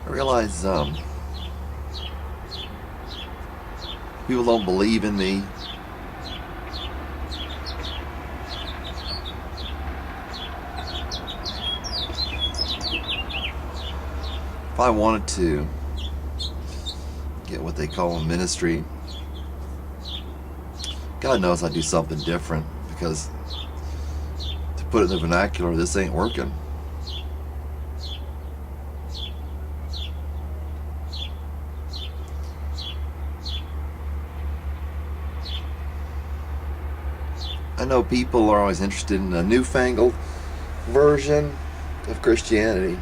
I realize people don't believe in me. If I wanted to get what they call a ministry, God knows I'd do something different, because to put it in the vernacular, this ain't working. I know people are always interested in a newfangled version of Christianity.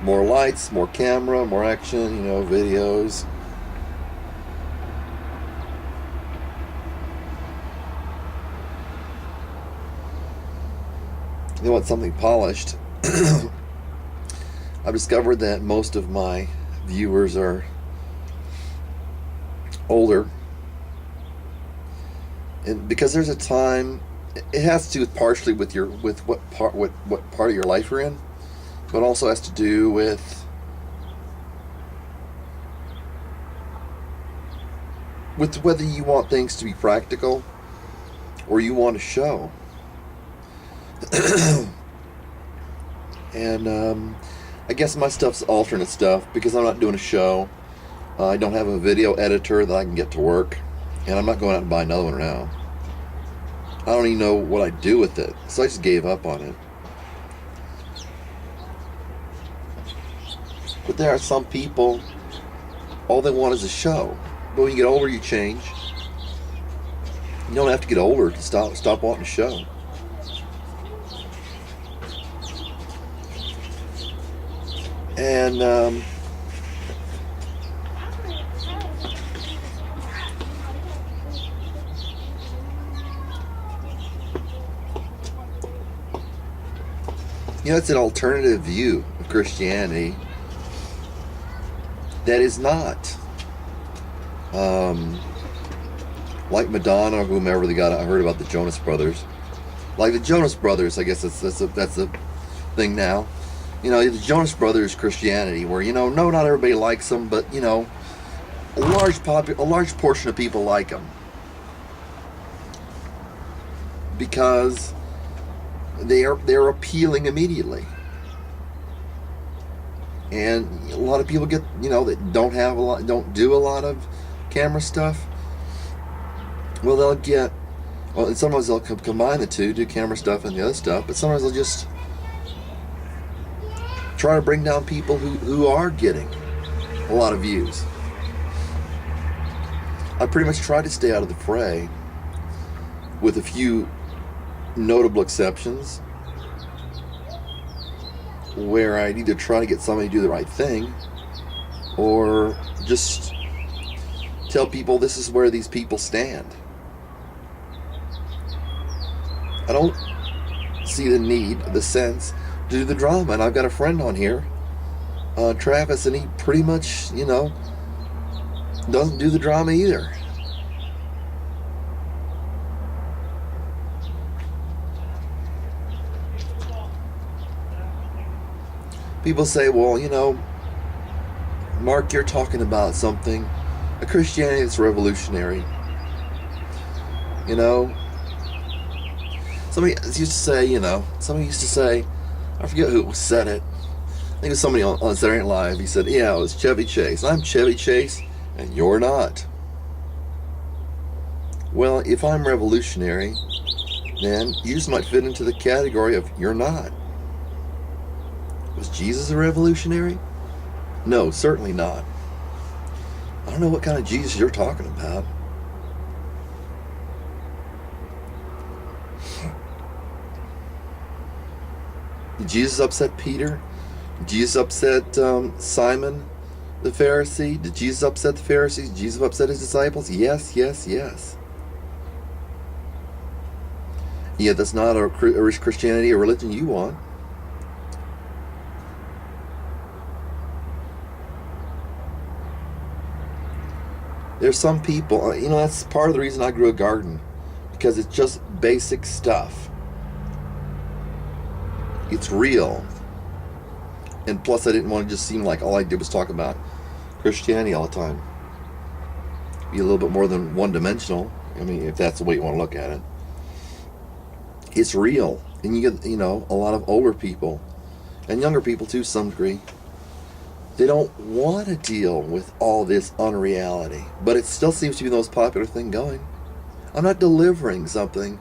More lights, more camera, more action, videos. They want something polished. I've discovered that most of my viewers are older. And because there's a time, it has to do partially with what part of your life you're in, but also has to do with whether you want things to be practical or you want a show. And I guess my stuff's alternate stuff, because I'm not doing a show. I don't have a video editor that I can get to work, and I'm not going out and buy another one now. I don't even know what I'd do with it, so I just gave up on it. But there are some people, all they want is a show. But when you get older, you change. You don't have to get older to stop wanting a show. And it's an alternative view of Christianity that is not like Madonna or whomever they got. I heard about the Jonas Brothers. Like the Jonas Brothers, I guess that's a thing now. The Jonas Brothers Christianity, where no, not everybody likes them, but a large portion of people like them because they're appealing immediately. And a lot of people get, that don't do a lot of camera stuff. Well, and sometimes they'll combine the two, do camera stuff and the other stuff, but sometimes they'll just try to bring down people who are getting a lot of views. I pretty much try to stay out of the fray, with a few notable exceptions, where I'd either try to get somebody to do the right thing, or just tell people this is where these people stand. I don't see the need, the sense, to do the drama. And I've got a friend on here, Travis, and he pretty much, doesn't do the drama either. People say, well, Mark, you're talking about something, a Christianity that's revolutionary. Somebody used to say, I forget who said it. I think it was somebody on Saturday Night Live. He said, yeah, it was Chevy Chase. I'm Chevy Chase, and you're not. Well, if I'm revolutionary, then you just might fit into the category of you're not. Was Jesus a revolutionary? No, certainly not. I don't know what kind of Jesus you're talking about. Did Jesus upset Peter? Did Jesus upset Simon the Pharisee? Did Jesus upset the Pharisees? Did Jesus upset his disciples? Yes, yes, yes. Yet that's not a Christianity, a religion you want. There's some people, that's part of the reason I grew a garden, because it's just basic stuff. It's real. And plus, I didn't want to just seem like all I did was talk about Christianity all the time. Be a little bit more than one-dimensional. I mean, if that's the way you want to look at it. It's real. And you get, a lot of older people, and younger people too, to some degree, they don't want to deal with all this unreality. But it still seems to be the most popular thing going. I'm not delivering something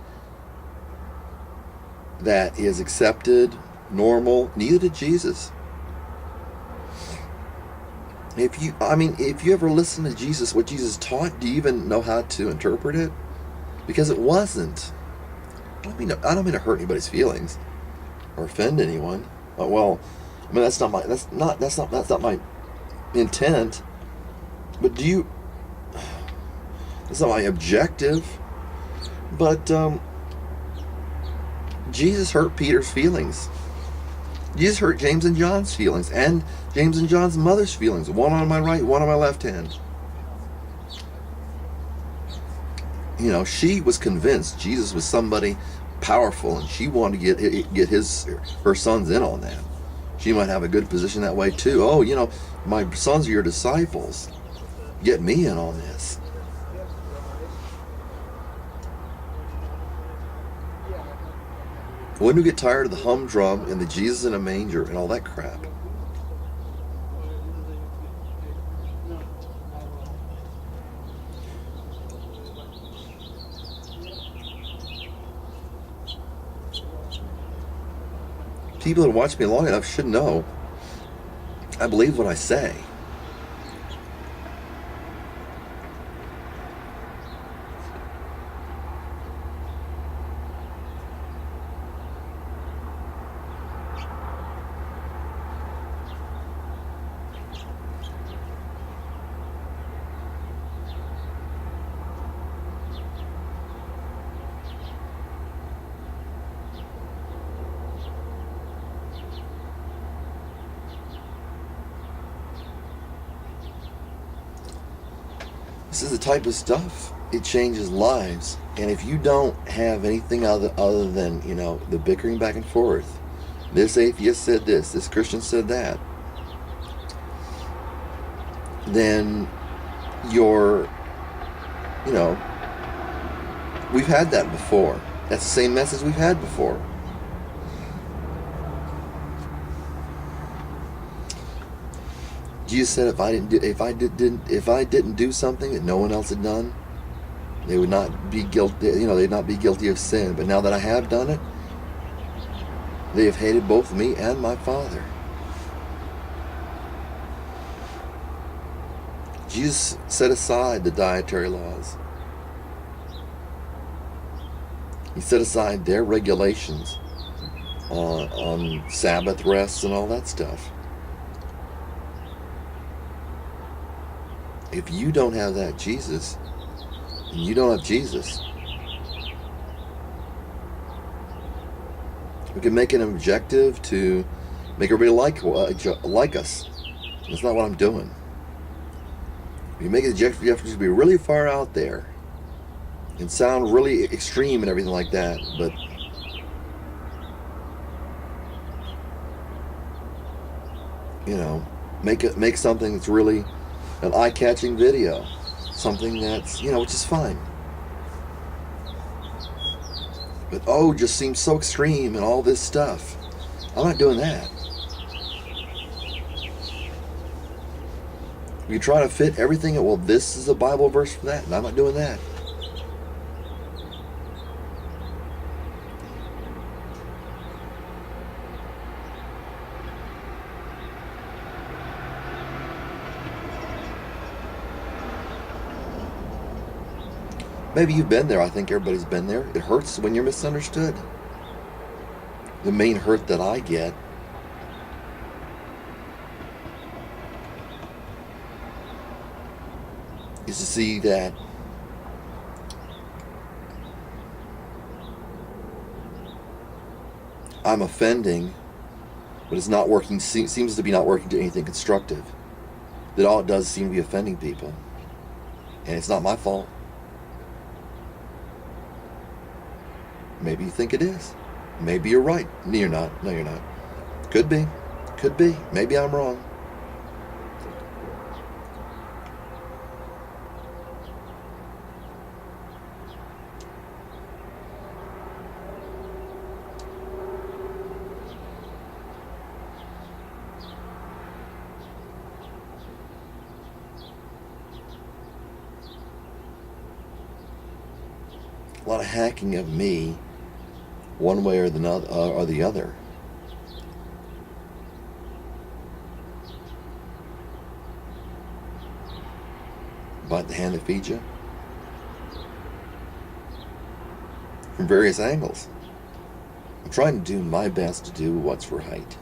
that is accepted, normal. Neither did Jesus. If you ever listen to Jesus, what Jesus taught, do you even know how to interpret it? Because it wasn't. I don't mean to hurt anybody's feelings or offend anyone. That's not my intent. But it's not my objective. But Jesus hurt Peter's feelings. Jesus hurt James and John's feelings, and James and John's mother's feelings. One on my right, one on my left hand. She was convinced Jesus was somebody powerful, and she wanted to get her sons in on that. She might have a good position that way too. Oh, my sons are your disciples. Get me in on this. When do we get tired of the humdrum and the Jesus in a manger and all that crap? People that watch me long enough should know I believe what I say. This is the type of stuff, it changes lives. And if you don't have anything other than, the bickering back and forth, this atheist said this Christian said that, then you're, we've had that before. That's the same message we've had before. Jesus said if I didn't do something that no one else had done, they would not be guilty. They'd not be guilty of sin. But now that I have done it, they have hated both me and my Father. Jesus set aside the dietary laws. He set aside their regulations on Sabbath rests and all that stuff. If you don't have that Jesus, and you don't have Jesus, we can make it an objective to make everybody like us. That's not what I'm doing. You make it objective, you have to be really far out there and sound really extreme and everything like that, but make something that's really an eye-catching video, something that's, which is fine. But just seems so extreme and all this stuff. I'm not doing that. You try to fit everything, this is a Bible verse for that, and I'm not doing that. Maybe you've been there. I think everybody's been there. It hurts when you're misunderstood. The main hurt that I get is to see that I'm offending, but it's not working, seems to be not working to anything constructive. That all it does seem to be offending people. And it's not my fault. Maybe you think it is. Maybe you're right. No, you're not. Could be. Could be. Maybe I'm wrong. A lot of hacking of me, one way or the other. Bite the hand that feeds you. From various angles. I'm trying to do my best to do what's right.